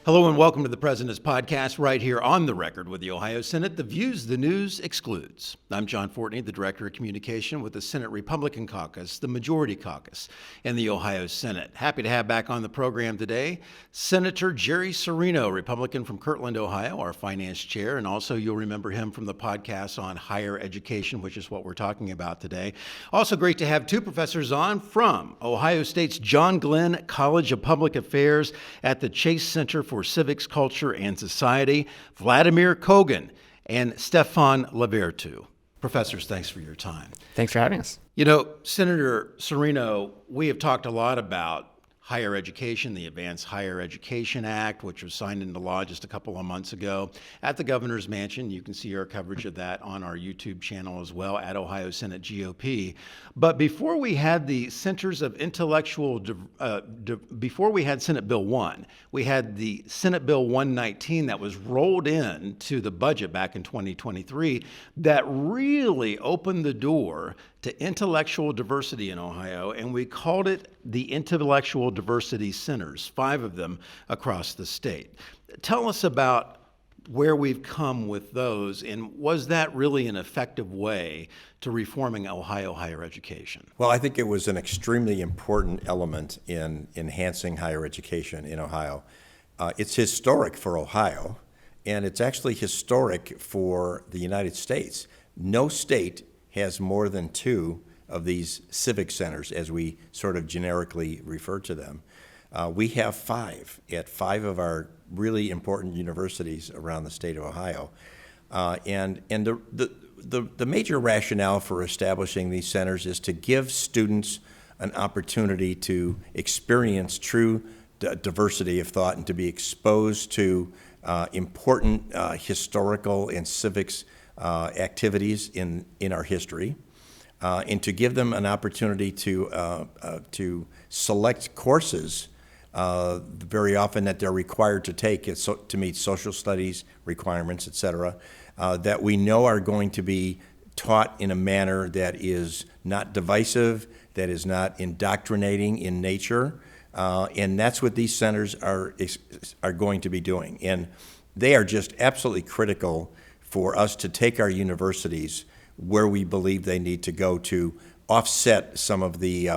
Hello and welcome to the President's Podcast right here on the record with the Ohio Senate. The views the news excludes. I'm John Fortney, the Director of Communication with the Senate Republican Caucus, the Majority Caucus in the Ohio Senate. Happy to have back on the program today Senator Jerry Cirino, Republican from Kirtland, Ohio, our Finance Chair, and also you'll remember him from the podcast on higher education, which is what we're talking about today. Also great to have two professors on from Ohio State's John Glenn College of Public Affairs at the Chase Center for Civics, Culture, and Society, Vladimir Kogan and Stéphane Lavertu. Professors, thanks for your time. Thanks for having us. You know, Senator Cirino, we have talked a lot about higher education, the Advanced Higher Education Act, which was signed into law just a couple of months ago at the governor's mansion. You can see our coverage of that on our YouTube channel as well at Ohio Senate GOP. But before we had the Centers of Intellectual, before we had Senate Bill 1, we had the Senate Bill 119 that was rolled in to the budget back in 2023 that really opened the door to intellectual diversity in Ohio, and we called it the Intellectual Diversity Centers, 5 of them across the state. Tell us about where we've come with those, and was that really an effective way to reforming Ohio higher education? Well, I think it was an extremely important element in enhancing higher education in Ohio. It's historic for Ohio, and it's actually historic for the United States. No state has more than 2 of these civic centers, as we sort of generically refer to them. We have 5 at 5 of our really important universities around the state of Ohio. And the major rationale for establishing these centers is to give students an opportunity to experience true diversity of thought and to be exposed to important historical and civics activities in our history, and to give them an opportunity to select courses very often that they're required to take to meet social studies requirements, et cetera, that we know are going to be taught in a manner that is not divisive, that is not indoctrinating in nature, and that's what these centers are going to be doing. And they are just absolutely critical for us to take our universities where we believe they need to go to offset some of the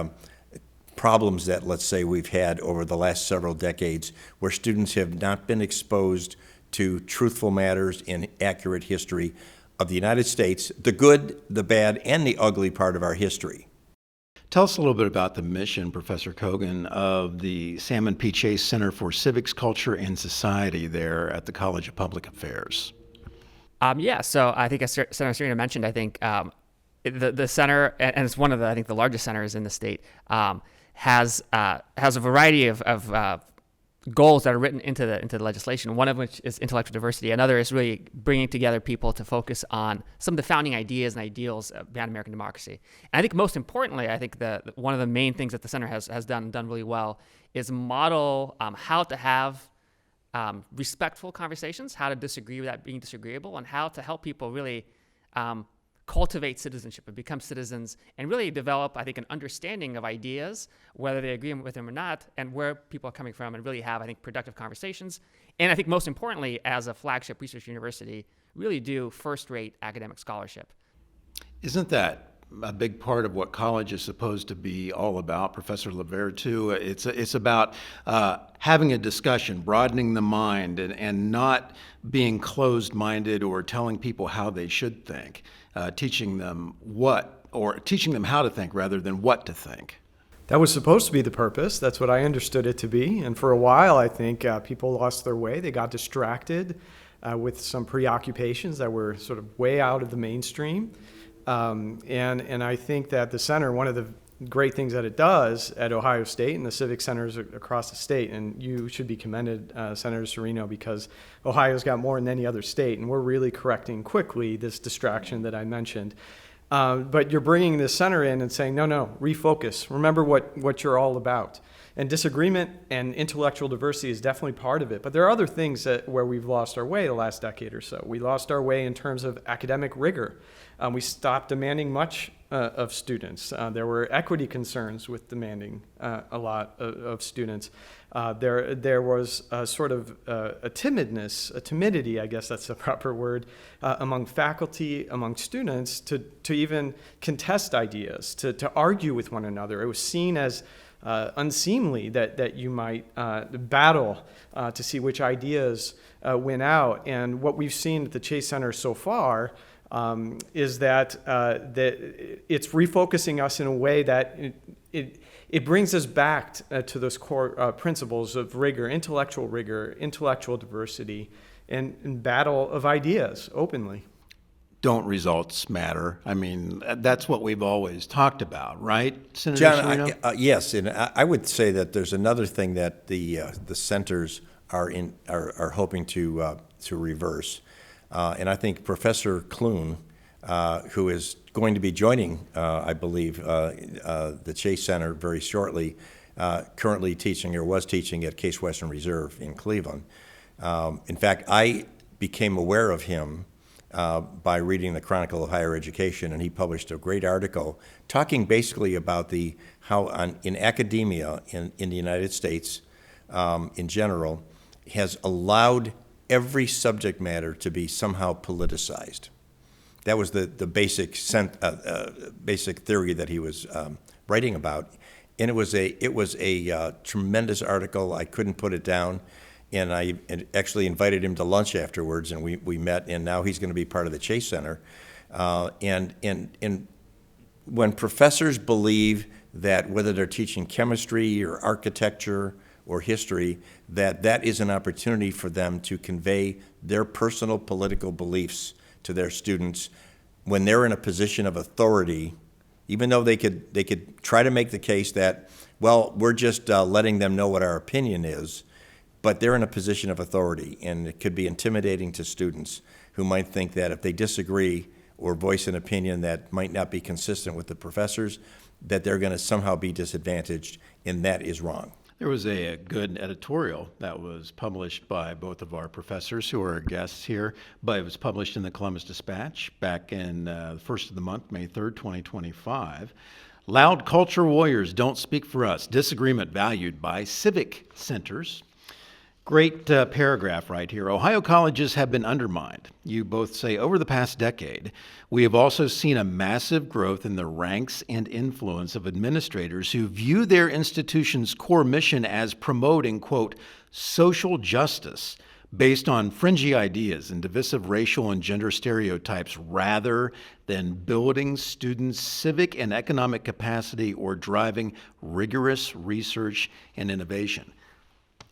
problems that, let's say, we've had over the last several decades where students have not been exposed to truthful matters and accurate history of the United States, the good, the bad, and the ugly part of our history. Tell us a little bit about the mission, Professor Kogan, of the Salmon P. Chase Center for Civics, Culture, and Society there at the College of Public Affairs. So I think as Senator Cirino mentioned, I think the center, and it's one of the largest centers in the state, has a variety of goals that are written into the legislation. One of which is intellectual diversity. Another is really bringing together people to focus on some of the founding ideas and ideals behind American democracy. And I think most importantly, I think one of the main things that the center has done really well is model how to have respectful conversations, how to disagree without being disagreeable, and how to help people really cultivate citizenship and become citizens and really develop, I think, an understanding of ideas, whether they agree with them or not, and where people are coming from, and really have, I think, productive conversations. And I think most importantly, as a flagship research university, really do first-rate academic scholarship. Isn't that a big part of what college is supposed to be all about, Professor Lavertu? It's about having a discussion, broadening the mind, and not being closed-minded or telling people how they should think, teaching them how to think rather than what to think. That was supposed to be the purpose. That's what I understood it to be. And for a while, I think people lost their way. They got distracted with some preoccupations that were sort of way out of the mainstream. And I think that the center, one of the great things that it does at Ohio State and the civic centers across the state, and you should be commended, Senator Cirino, because Ohio's got more than any other state, and we're really correcting quickly this distraction that I mentioned. But you're bringing this center in and saying, no, refocus. Remember what you're all about. And disagreement and intellectual diversity is definitely part of it. But there are other things where we've lost our way the last decade or so. We lost our way in terms of academic rigor. We stopped demanding much of students. There were equity concerns with demanding a lot of students. There was a sort of a timidity, I guess that's the proper word, among faculty, among students to even contest ideas, to argue with one another. It was seen as unseemly that you might battle to see which ideas win out. And what we've seen at the Chase Center so far is that it's refocusing us in a way that it brings us back to those core principles of rigor, intellectual diversity, and battle of ideas openly. Don't results matter? I mean, that's what we've always talked about, right, Senator John, Cirino? yes, and I would say that there's another thing that the centers are hoping to reverse, and I think Professor Clune, who is going to be joining, I believe, the Chase Center very shortly, currently teaching or was teaching at Case Western Reserve in Cleveland. In fact, I became aware of him by reading the Chronicle of Higher Education, and he published a great article talking basically about how in academia in the United States in general has allowed every subject matter to be somehow politicized. That was the basic theory that he was writing about, and it was a tremendous article. I couldn't put it down. And I actually invited him to lunch afterwards, and we met, and now he's going to be part of the Chase Center. And when professors believe that whether they're teaching chemistry or architecture or history, that is an opportunity for them to convey their personal political beliefs to their students when they're in a position of authority, even though they could try to make the case that, well, we're just letting them know what our opinion is. But they're in a position of authority, and it could be intimidating to students who might think that if they disagree or voice an opinion that might not be consistent with the professors, that they're going to somehow be disadvantaged, and that is wrong. There was a good editorial that was published by both of our professors who are our guests here, but it was published in the Columbus Dispatch back in the first of the month, May 3rd, 2025. Loud culture warriors don't speak for us. Disagreement valued by civic centers. Great paragraph right here. Ohio colleges have been undermined. You both say over the past decade, we have also seen a massive growth in the ranks and influence of administrators who view their institution's core mission as promoting, quote, social justice based on fringy ideas and divisive racial and gender stereotypes rather than building students' civic and economic capacity or driving rigorous research and innovation.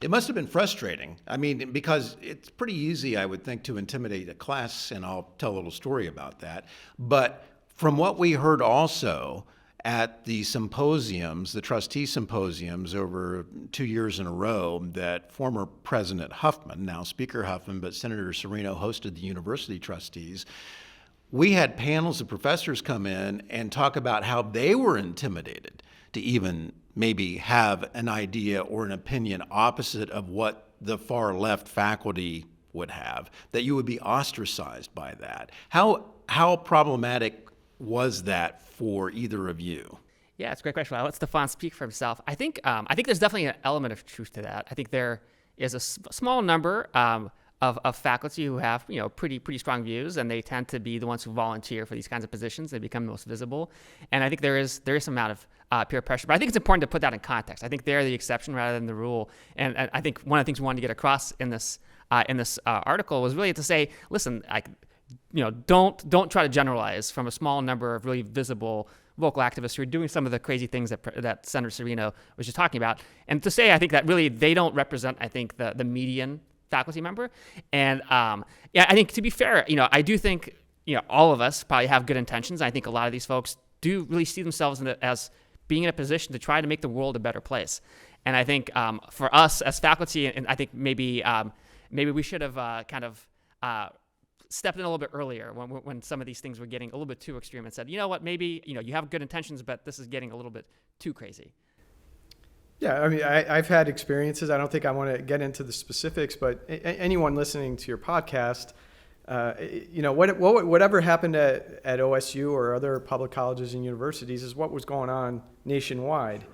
It must have been frustrating. I mean, because it's pretty easy, I would think, to intimidate a class, and I'll tell a little story about that. But from what we heard also at the symposiums, the trustee symposiums over 2 years in a row that former President Huffman, now Speaker Huffman, but Senator Cirino hosted the university trustees, we had panels of professors come in and talk about how they were intimidated to even maybe have an idea or an opinion opposite of what the far left faculty would have, that you would be ostracized by that. How problematic was that for either of you? Yeah, it's a great question. I'll let Stéphane speak for himself. I think there's definitely an element of truth to that. I think there is a small number of faculty who have pretty strong views, and they tend to be the ones who volunteer for these kinds of positions. They become the most visible, and I think there is some amount of peer pressure. But I think it's important to put that in context. I think they're the exception rather than the rule. And I think one of the things we wanted to get across in this article was really to say, listen, don't try to generalize from a small number of really visible vocal activists who are doing some of the crazy things that Senator Cirino was just talking about. And to say, I think that really they don't represent, I think, the median faculty member. And I think to be fair, I do think all of us probably have good intentions. I think a lot of these folks do really see themselves as being in a position to try to make the world a better place. And I think for us as faculty, and I think maybe we should have stepped in a little bit earlier when some of these things were getting a little bit too extreme and said, you know what, maybe you have good intentions, but this is getting a little bit too crazy. Yeah, I mean, I've had experiences. I don't think I want to get into the specifics, but anyone listening to your podcast, whatever happened at OSU or other public colleges and universities is what was going on nationwide.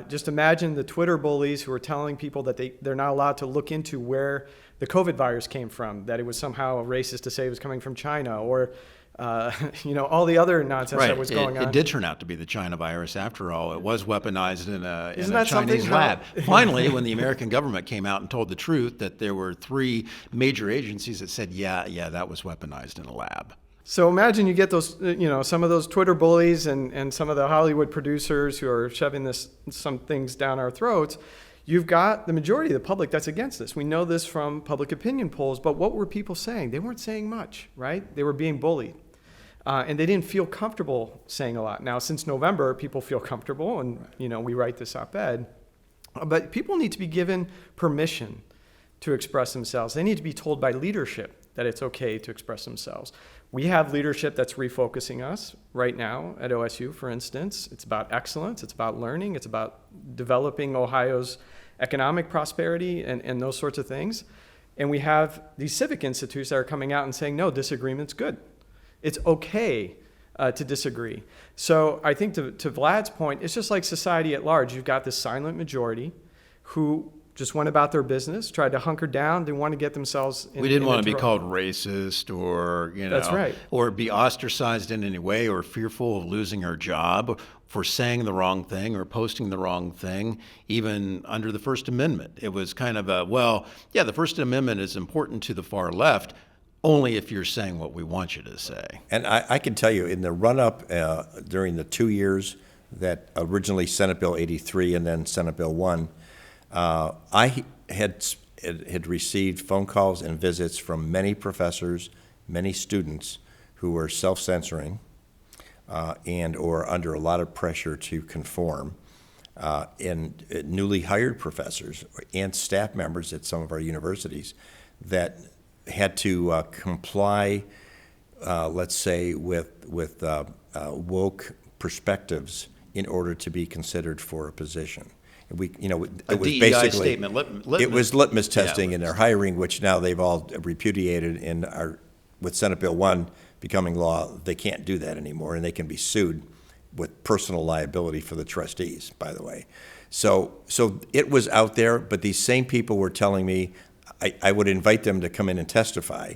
Just imagine the Twitter bullies who are telling people that they're not allowed to look into where the COVID virus came from, that it was somehow racist to say it was coming from China, or all the other nonsense that was going on. It did turn out to be the China virus after all. It was weaponized in a that Chinese something lab. Finally, when the American government came out and told the truth that there were 3 major agencies that said, yeah, that was weaponized in a lab. So imagine you get those, some of those Twitter bullies and some of the Hollywood producers who are shoving some things down our throats. You've got the majority of the public that's against this. We know this from public opinion polls, but what were people saying? They weren't saying much, right? They were being bullied. And they didn't feel comfortable saying a lot. Now, since November, people feel comfortable, and we write this op-ed. But people need to be given permission to express themselves. They need to be told by leadership that it's okay to express themselves. We have leadership that's refocusing us right now at OSU, for instance. It's about excellence. It's about learning. It's about developing Ohio's economic prosperity and those sorts of things. And we have these civic institutes that are coming out and saying, no, disagreement's good. It's okay to disagree. So I think to Vlad's point, it's just like society at large. You've got this silent majority who just went about their business, tried to hunker down, didn't want to get themselves in. We didn't want to be called racist or, That's right. or be ostracized in any way or fearful of losing our job for saying the wrong thing or posting the wrong thing, even under the First Amendment. It was kind of the First Amendment is important to the far left, only if you're saying what we want you to say. And I can tell you, in the run-up during the 2 years that originally Senate Bill 83 and then Senate Bill 1, I had received phone calls and visits from many professors, many students who were self-censoring and or under a lot of pressure to conform, and newly hired professors and staff members at some of our universities that had to comply, let's say, with woke perspectives in order to be considered for a position. It was DEI basically statement, it was litmus Yeah, testing in their hiring, which now they've all repudiated. With Senate Bill 1 becoming law, they can't do that anymore, and they can be sued with personal liability for the trustees, by the way. So it was out there, but these same people were telling me I would invite them to come in and testify.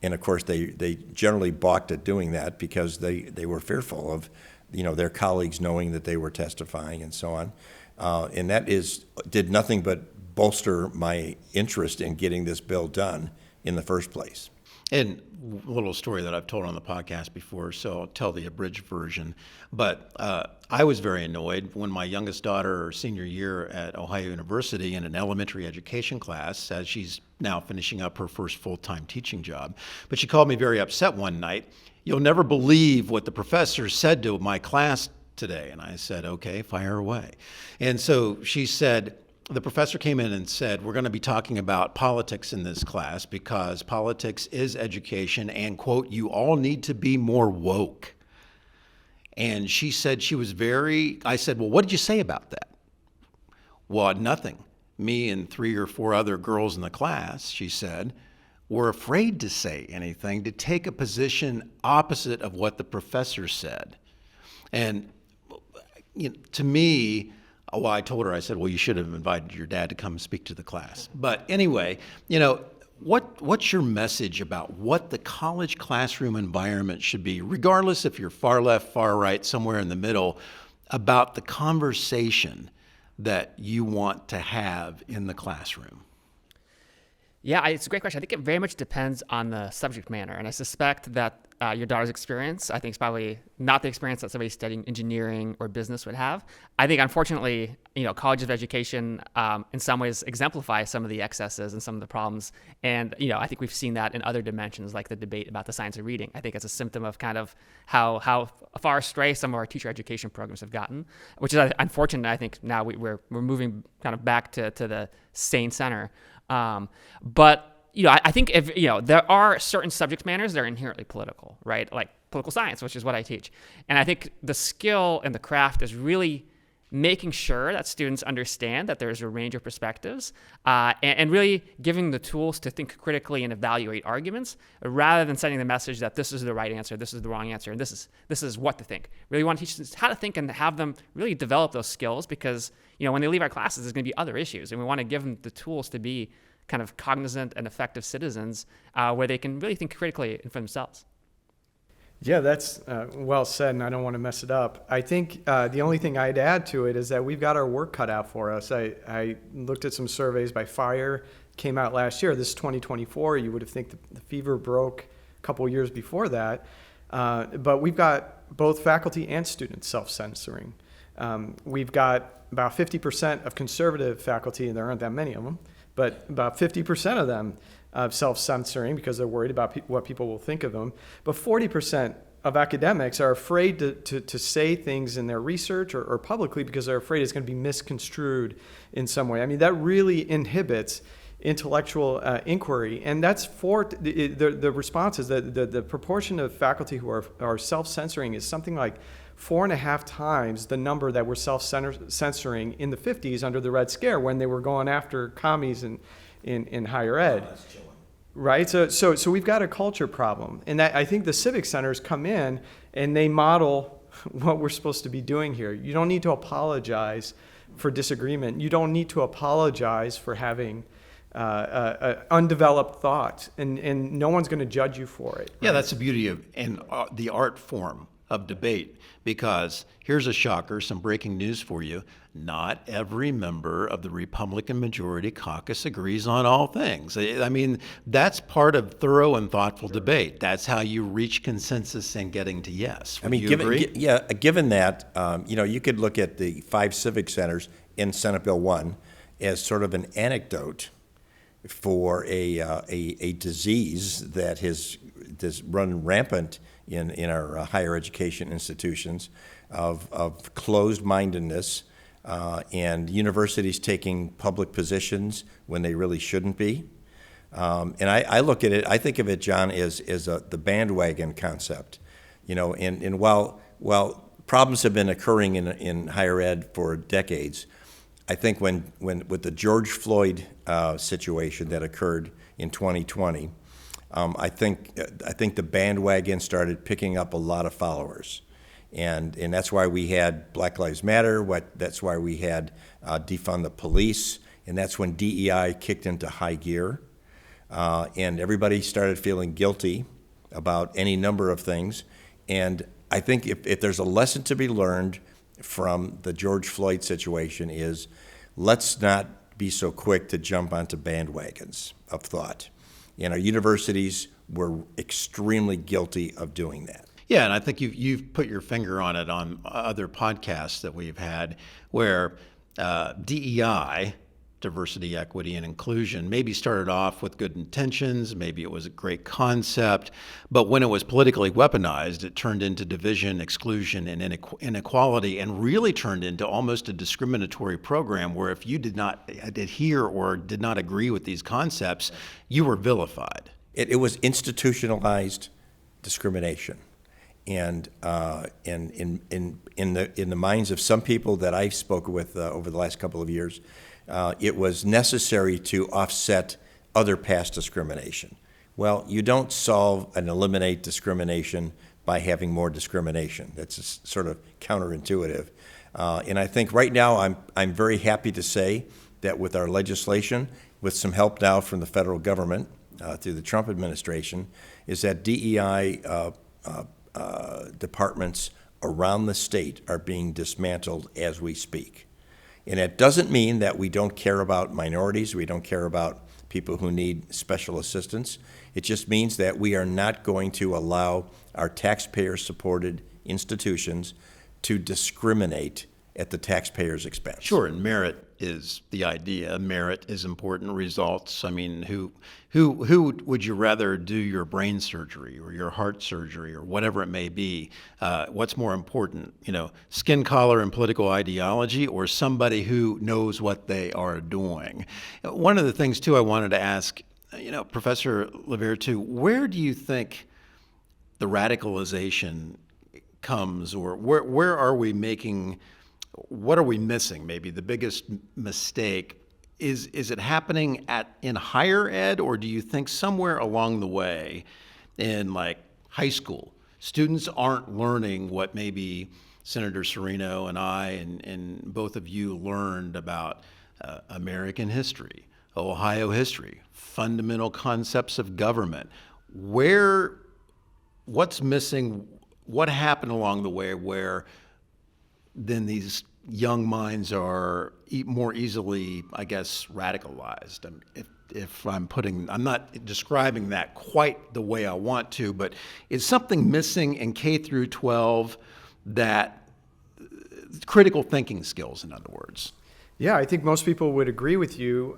And of course, they generally balked at doing that because they were fearful of, their colleagues knowing that they were testifying and so on. And that did nothing but bolster my interest in getting this bill done in the first place. And a little story that I've told on the podcast before, so I'll tell the abridged version. But I was very annoyed when my youngest daughter, her senior year at Ohio University in an elementary education class, as she's now finishing up her first full-time teaching job, but she called me very upset one night. "You'll never believe what the professor said to my class today." And I said, "Okay, fire away." And so she said, the professor came in and said, "We're going to be talking about politics in this class because politics is education and, quote, you all need to be more woke." And she said I said, "Well, what did you say about that?" "Well, nothing. Me and 3 or 4 other girls in the class," she said, "were afraid to say anything, to take a position opposite of what the professor said." And to me, well, I told her, I said, "Well, you should have invited your dad to come speak to the class." But anyway, what's your message about what the college classroom environment should be, regardless if you're far left, far right, somewhere in the middle, about the conversation that you want to have in the classroom? Yeah, it's a great question. I think it very much depends on the subject matter. And I suspect that your daughter's experience, I think, is probably not the experience that somebody studying engineering or business would have. I think, unfortunately, colleges of education in some ways exemplify some of the excesses and some of the problems. And, I think we've seen that in other dimensions, like the debate about the science of reading. I think it's a symptom of kind of how far astray some of our teacher education programs have gotten, which is unfortunate. I think now we're moving kind of back to the sane center. But I think if, there are certain subject matters that are inherently political, right? Like political science, which is what I teach. And I think the skill and the craft is really making sure that students understand that there's a range of perspectives, and really giving the tools to think critically and evaluate arguments, rather than sending the message that this is the right answer, this is the wrong answer, and this is what to think. Really want to teach students how to think and have them really develop those skills, because when they leave our classes, there's going to be other issues, and we want to give them the tools to be kind of cognizant and effective citizens, where they can really think critically for themselves. Yeah, that's well said, and I don't want to mess it up. I think the only thing I'd add to it is that we've got our work cut out for us. I looked at some surveys by FIRE, came out last year. This is 2024. You would have think the fever broke a couple years before that. But we've got both faculty and students self-censoring. We've got about 50% of conservative faculty, and there aren't that many of them, but about 50% of them self-censoring because they're worried about what people will think of them. But 40% of academics are afraid to say things in their research or publicly because they're afraid it's going to be misconstrued in some way. I mean, that really inhibits intellectual inquiry. And that's the response is that the proportion of faculty who are self-censoring is something like 4.5 times the number that were self-censoring in the 50s under the Red Scare, when they were going after commies in higher ed. Oh, that's chilling. Right? So we've got a culture problem. And that, I think the Civic Centers come in and they model what we're supposed to be doing here. You don't need to apologize for disagreement. You don't need to apologize for having undeveloped thought. And no one's going to judge you for it. Yeah, that's the beauty of the art form of debate, because here's a shocker, some breaking news for you. Not every member of the Republican majority caucus agrees on all things. I mean, that's part of thorough and thoughtful debate. That's how you reach consensus and getting to yes. Would you agree? Given that, you could look at the 5 civic centers in Senate Bill 1 as sort of an anecdote for a disease that has run rampant in our higher education institutions of closed-mindedness, and universities taking public positions when they really shouldn't be. And I look at it, I think of it, John, as the bandwagon concept. And while problems have been occurring in higher ed for decades, I think when with the George Floyd situation that occurred in 2020, I think the bandwagon started picking up a lot of followers. And that's why we had Black Lives Matter, that's why we had defund the police, and that's when DEI kicked into high gear. And everybody started feeling guilty about any number of things. And I think if there's a lesson to be learned from the George Floyd situation is, let's not be so quick to jump onto bandwagons of thought. And our universities were extremely guilty of doing that. Yeah, and I think you've put your finger on it on other podcasts that we've had where DEI, diversity, equity, and inclusion, maybe started off with good intentions, maybe it was a great concept, but when it was politically weaponized, it turned into division, exclusion, and inequality, and really turned into almost a discriminatory program where if you did not adhere or did not agree with these concepts, you were vilified. It was institutionalized discrimination. And in the minds of some people that I've spoken with over the last couple of years, it was necessary to offset other past discrimination. Well, you don't solve and eliminate discrimination by having more discrimination. That's sort of counterintuitive. And I think right now I'm very happy to say that with our legislation, with some help now from the federal government through the Trump administration, is that DEI departments around the state are being dismantled as we speak. And it doesn't mean that we don't care about minorities, we don't care about people who need special assistance. It just means that we are not going to allow our taxpayer-supported institutions to discriminate at the taxpayer's expense. Sure, and merit is the idea. Merit is important. Results. I mean, who would you rather do your brain surgery or your heart surgery or whatever it may be? What's more important, skin color and political ideology, or somebody who knows what they are doing? One of the things too I wanted to ask, Professor Lavertu, where do you think the radicalization comes, or where are we making what are we missing? Maybe the biggest mistake is it happening in higher ed, or do you think somewhere along the way in like high school, students aren't learning what maybe Senator Cirino and I and both of you learned about American history, Ohio history, fundamental concepts of government? What's missing? What happened along the way where then these young minds are more easily, I guess, radicalized? I'm not describing that quite the way I want to, but is something missing in K through 12 that critical thinking skills, in other words? Yeah, I think most people would agree with you.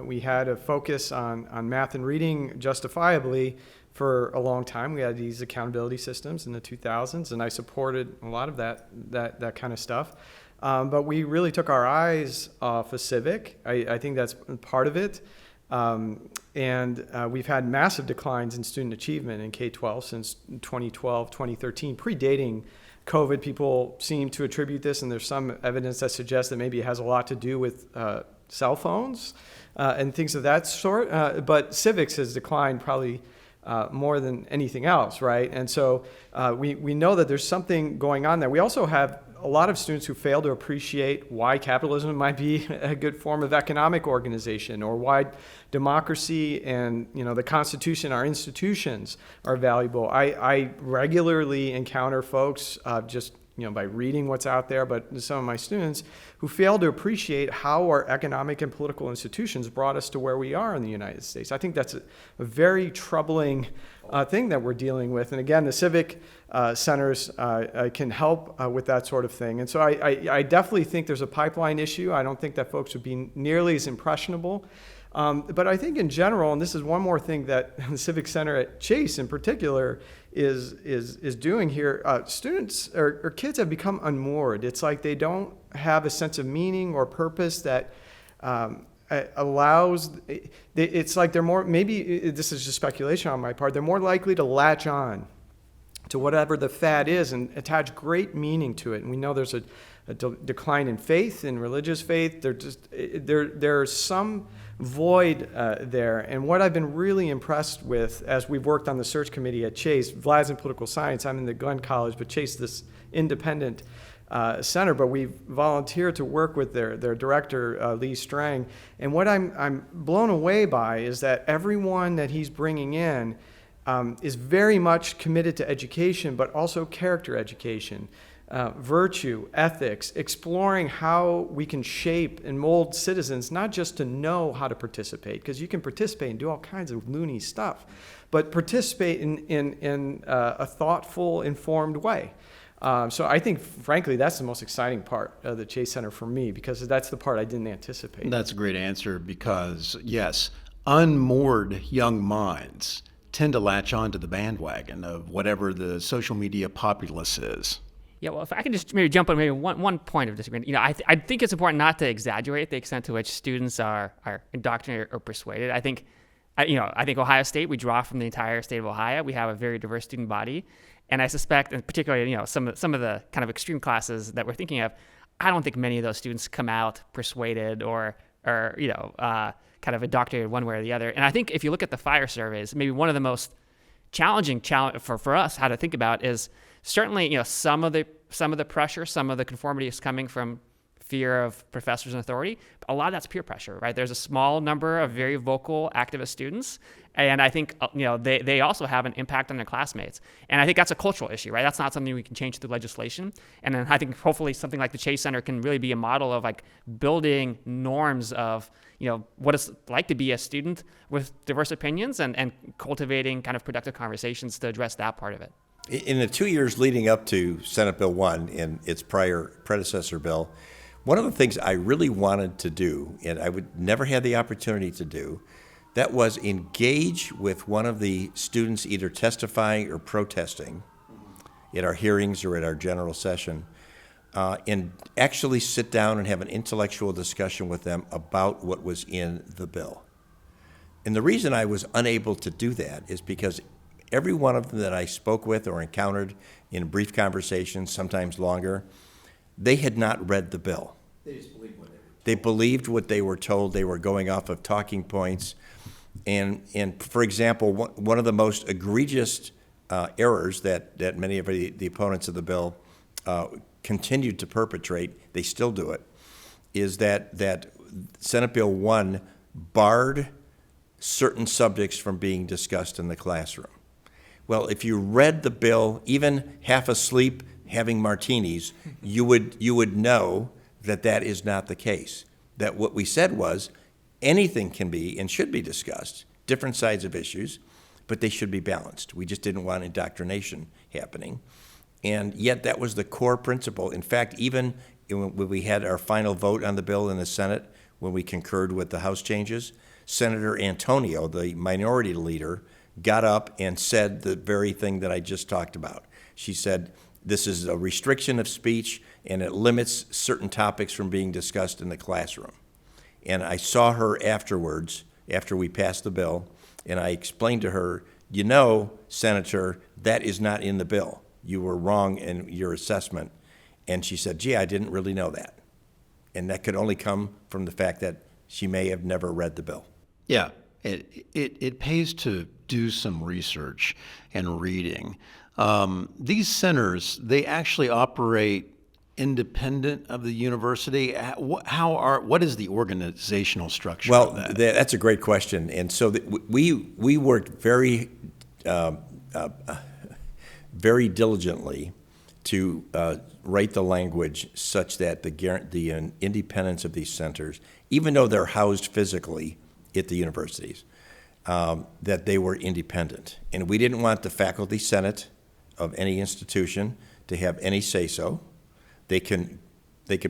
We had a focus on math and reading justifiably for a long time. We had these accountability systems in the 2000s, and I supported a lot of that kind of stuff. But we really took our eyes off of civic. I think that's part of it. And we've had massive declines in student achievement in K-12 since 2012, 2013, predating COVID. People seem to attribute this, and there's some evidence that suggests that maybe it has a lot to do with cell phones and things of that sort. But civics has declined probably more than anything else, right? And so we know that there's something going on there. We also have a lot of students who fail to appreciate why capitalism might be a good form of economic organization, or why democracy and the Constitution, our institutions, are valuable. I regularly encounter folks just by reading what's out there, but some of my students who fail to appreciate how our economic and political institutions brought us to where we are in the United States. I think that's a very troubling thing that we're dealing with. And again, the civic centers can help with that sort of thing. And so I definitely think there's a pipeline issue. I don't think that folks would be nearly as impressionable. But I think in general, and this is one more thing that the Civic Center at Chase in particular is doing here, students or kids have become unmoored. It's like they don't have a sense of meaning or purpose that allows, it's like they're more, maybe this is just speculation on my part, they're more likely to latch on to whatever the fad is and attach great meaning to it. And we know there's a decline in faith, in religious faith. There's some void there. And what I've been really impressed with as we've worked on the search committee at Chase, Vlad's in political science, I'm in the Glenn College, but Chase, this independent center, but we've volunteered to work with their director, Lee Strang. And what I'm blown away by is that everyone that he's bringing in is very much committed to education, but also character education, virtue, ethics, exploring how we can shape and mold citizens, not just to know how to participate, because you can participate and do all kinds of loony stuff, but participate in a thoughtful, informed way. So I think, frankly, that's the most exciting part of the Chase Center for me, because that's the part I didn't anticipate. That's a great answer, because, yes, unmoored young minds tend to latch on to the bandwagon of whatever the social media populace is. Yeah, well, if I can just maybe jump on maybe one point of disagreement. I think it's important not to exaggerate the extent to which students are indoctrinated or persuaded. I think Ohio State, we draw from the entire state of Ohio. We have a very diverse student body. And I suspect, and particularly, some of the kind of extreme classes that we're thinking of, I don't think many of those students come out persuaded or kind of indoctrinated one way or the other. And I think if you look at the fire surveys, maybe one of the most challenging for us how to think about is certainly, some of the pressure, some of the conformity is coming from fear of professors and authority. But a lot of that's peer pressure, right? There's a small number of very vocal activist students, and I think they also have an impact on their classmates. And I think that's a cultural issue, right? That's not something we can change through legislation. And then I think hopefully something like the Chase Center can really be a model of like building norms of what it's like to be a student with diverse opinions and cultivating kind of productive conversations to address that part of it. In the 2 years leading up to Senate Bill 1 and its prior predecessor bill, one of the things I really wanted to do, and I would never had the opportunity to do, that was engage with one of the students either testifying or protesting at our hearings or at our general session, and actually sit down and have an intellectual discussion with them about what was in the bill. And the reason I was unable to do that is because every one of them that I spoke with or encountered in brief conversations, sometimes longer, They had not read the bill. They believed what they were told. They were going off of talking points. And for example, one of the most egregious errors that many of the opponents of the bill continued to perpetrate, they still do it, is that Senate Bill 1 barred certain subjects from being discussed in the classroom. Well, if you read the bill, even half asleep, having martinis, you would know that that is not the case. That what we said was anything can be and should be discussed, different sides of issues, but they should be balanced. We just didn't want indoctrination happening. And yet that was the core principle. In fact, even when we had our final vote on the bill in the Senate, when we concurred with the House changes, Senator Antonio, the minority leader, got up and said the very thing that I just talked about. She said, this is a restriction of speech and it limits certain topics from being discussed in the classroom. And I saw her afterwards, after we passed the bill, and I explained to her, you know, Senator, that is not in the bill. You were wrong in your assessment. And she said, gee, I didn't really know that. And that could only come from the fact that she may have never read the bill. Yeah, it pays to do some research and reading. These centers, they actually operate independent of the university. What is the organizational structure of that? That's a great question. And so we worked very diligently to write the language such that the independence of these centers, even though they're housed physically at the universities, that they were independent. And we didn't want the faculty senate of any institution to have any say-so. They could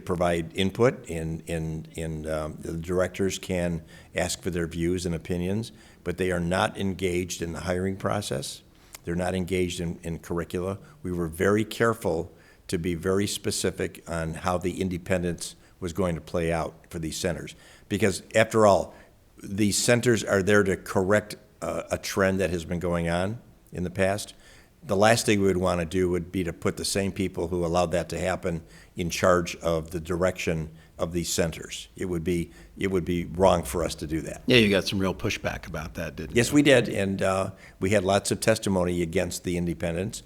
provide input, and the directors can ask for their views and opinions, but they are not engaged in the hiring process. They're not engaged in curricula. We were very careful to be very specific on how the independence was going to play out for these centers. Because after all, these centers are there to correct a trend that has been going on in the past. The last thing we would want to do would be to put the same people who allowed that to happen in charge of the direction of these centers. It would be wrong for us to do that. Yeah, you got some real pushback about that, didn't you? Yes, we did, and we had lots of testimony against the independence,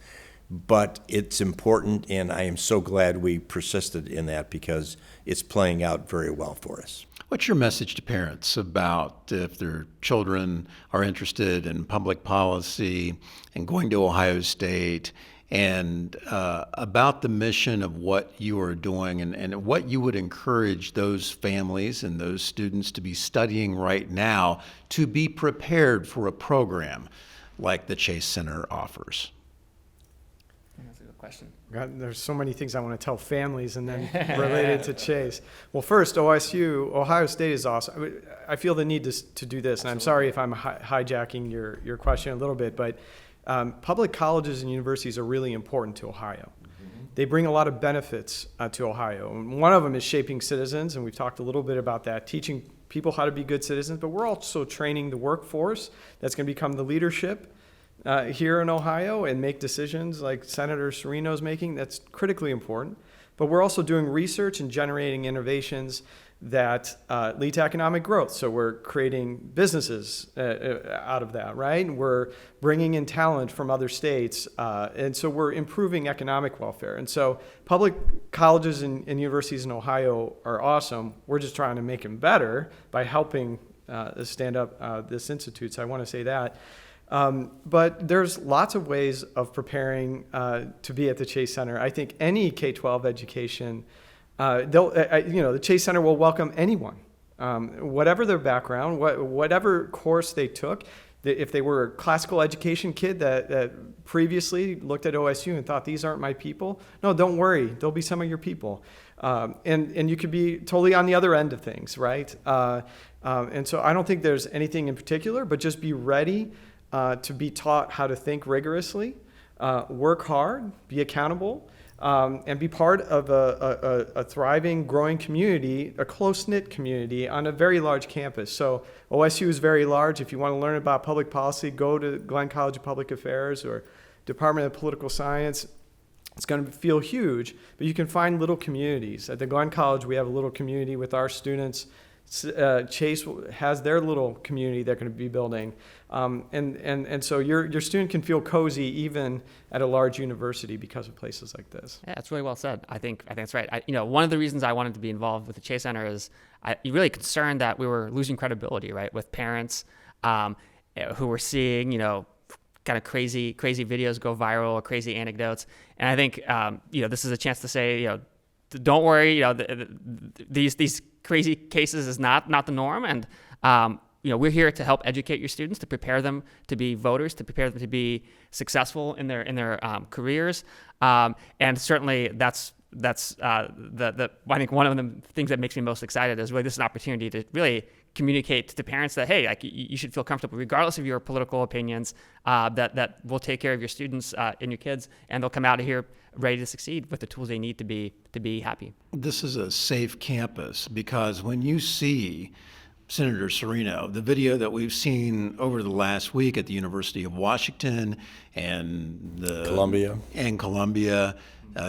but it's important, and I am so glad we persisted in that because it's playing out very well for us. What's your message to parents about if their children are interested in public policy and going to Ohio State, and about the mission of what you are doing, and what you would encourage those families and those students to be studying right now to be prepared for a program like the Chase Center offers? That's a good question. God, there's so many things I want to tell families and then related to Chase. Well, first, OSU, Ohio State is awesome. I feel the need to do this, and I'm sorry if I'm hijacking your question a little bit, but public colleges and universities are really important to Ohio. Mm-hmm. They bring a lot of benefits to Ohio. And one of them is shaping citizens, and we've talked a little bit about that, teaching people how to be good citizens, but we're also training the workforce that's going to become the leadership here in Ohio and make decisions like Senator Cirino is making. That's critically important. But we're also doing research and generating innovations that lead to economic growth. So we're creating businesses out of that, right? And we're bringing in talent from other states. And so we're improving economic welfare. And so public colleges and universities in Ohio are awesome. We're just trying to make them better by helping stand up this institute. So I want to say that. But there's lots of ways of preparing to be at the Chase Center. I think any K-12 education, the Chase Center will welcome anyone, whatever their background, whatever course they took. If they were a classical education kid that previously looked at OSU and thought, these aren't my people, no, don't worry, they'll be some of your people. And you could be totally on the other end of things, right? And so I don't think there's anything in particular, but just be ready to be taught how to think rigorously, work hard, be accountable, and be part of a thriving, growing community, a close-knit community on a very large campus. So OSU is very large. If you want to learn about public policy, go to Glenn College of Public Affairs or Department of Political Science. It's going to feel huge, but you can find little communities. At the Glenn College, we have a little community with our students. Chase has their little community they're going to be building. And so your student can feel cozy even at a large university because of places like this. Yeah, that's really well said. I think that's right. One of the reasons I wanted to be involved with the Chase Center is I'm really concerned that we were losing credibility, right, with parents who were seeing, kind of crazy videos go viral or crazy anecdotes. And I think, this is a chance to say, don't worry, these crazy cases is not the norm. And, we're here to help educate your students, to prepare them to be voters, to prepare them to be successful in their careers. And certainly that's I think one of the things that makes me most excited is really this is an opportunity to really communicate to parents that, hey, you should feel comfortable regardless of your political opinions, that we'll take care of your students and your kids, and they'll come out of here ready to succeed with the tools they need to be happy. This is a safe campus because when you see Senator Cirino, the video that we've seen over the last week at the University of Washington and Columbia,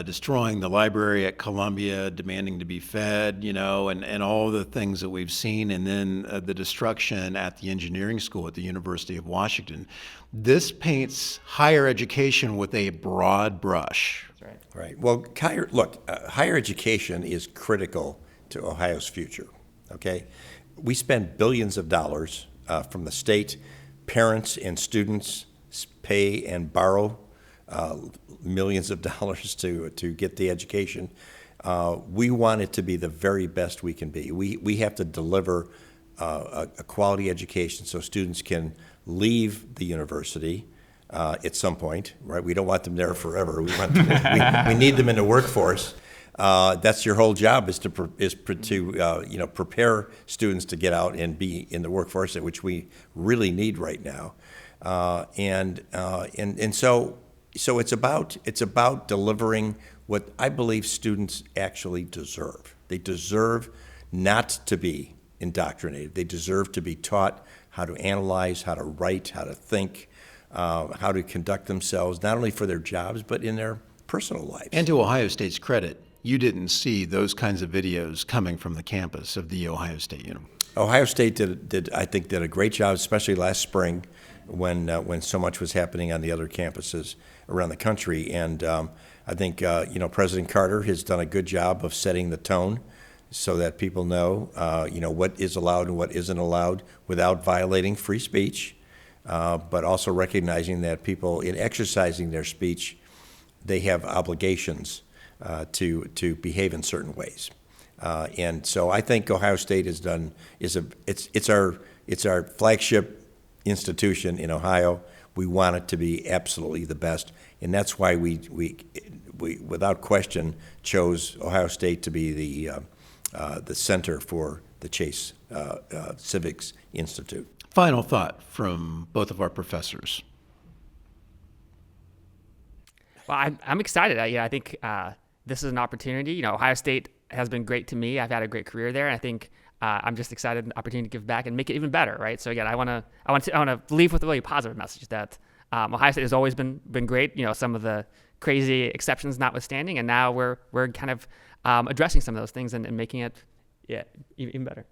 destroying the library at Columbia, demanding to be fed, and all the things that we've seen, and then the destruction at the engineering school at the University of Washington. This paints higher education with a broad brush. That's right. Right. Well, higher education is critical to Ohio's future, okay? We spend billions of dollars from the state. Parents and students pay and borrow millions of dollars to get the education. We want it to be the very best we can be. We have to deliver a quality education so students can leave the university at some point, right? We don't want them there forever. We need them in the workforce. That's your whole job is to prepare students to get out and be in the workforce, which we really need right now. So it's about delivering what I believe students actually deserve. They deserve not to be indoctrinated. They deserve to be taught how to analyze, how to write, how to think, how to conduct themselves, not only for their jobs, but in their personal lives. And to Ohio State's credit, you didn't see those kinds of videos coming from the campus of the Ohio State University. Ohio State did a great job, especially last spring when so much was happening on the other campuses around the country. And I think President Carter has done a good job of setting the tone so that people know what is allowed and what isn't allowed without violating free speech, but also recognizing that people, in exercising their speech, they have obligations to behave in certain ways. And so I think Ohio State it's our flagship institution in Ohio. We want it to be absolutely the best, and that's why we without question chose Ohio State to be the center for the Chase Civics Institute. Final thought from both of our professors. Well, I'm excited. I think this is an opportunity. Ohio State has been great to me. I've had a great career there, and I think I'm just excited an opportunity to give back and make it even better, right? So again, I want to leave with a really positive message that Ohio State has always been great. Some of the crazy exceptions notwithstanding, and now we're kind of addressing some of those things and making it even better.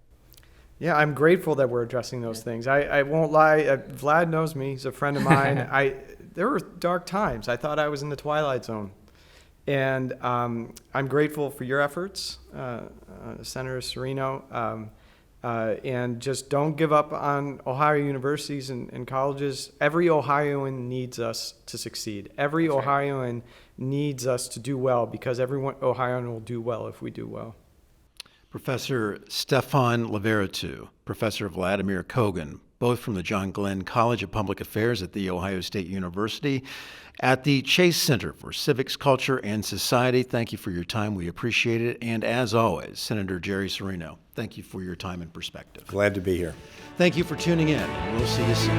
Yeah, I'm grateful that we're addressing those things. I won't lie. Vlad knows me. He's a friend of mine. There were dark times. I thought I was in the twilight zone. And I'm grateful for your efforts, Senator Cirino. And just don't give up on Ohio universities and colleges. Every Ohioan needs us to succeed. Every That's right. Ohioan needs us to do well, because every Ohioan will do well if we do well. Professor Stéphane Lavertu, Professor Vladimir Kogan, both from the John Glenn College of Public Affairs at The Ohio State University, at the Chase Center for Civics, Culture, and Society. Thank you for your time. We appreciate it. And as always, Senator Jerry Cirino, thank you for your time and perspective. Glad to be here. Thank you for tuning in, and we'll see you soon.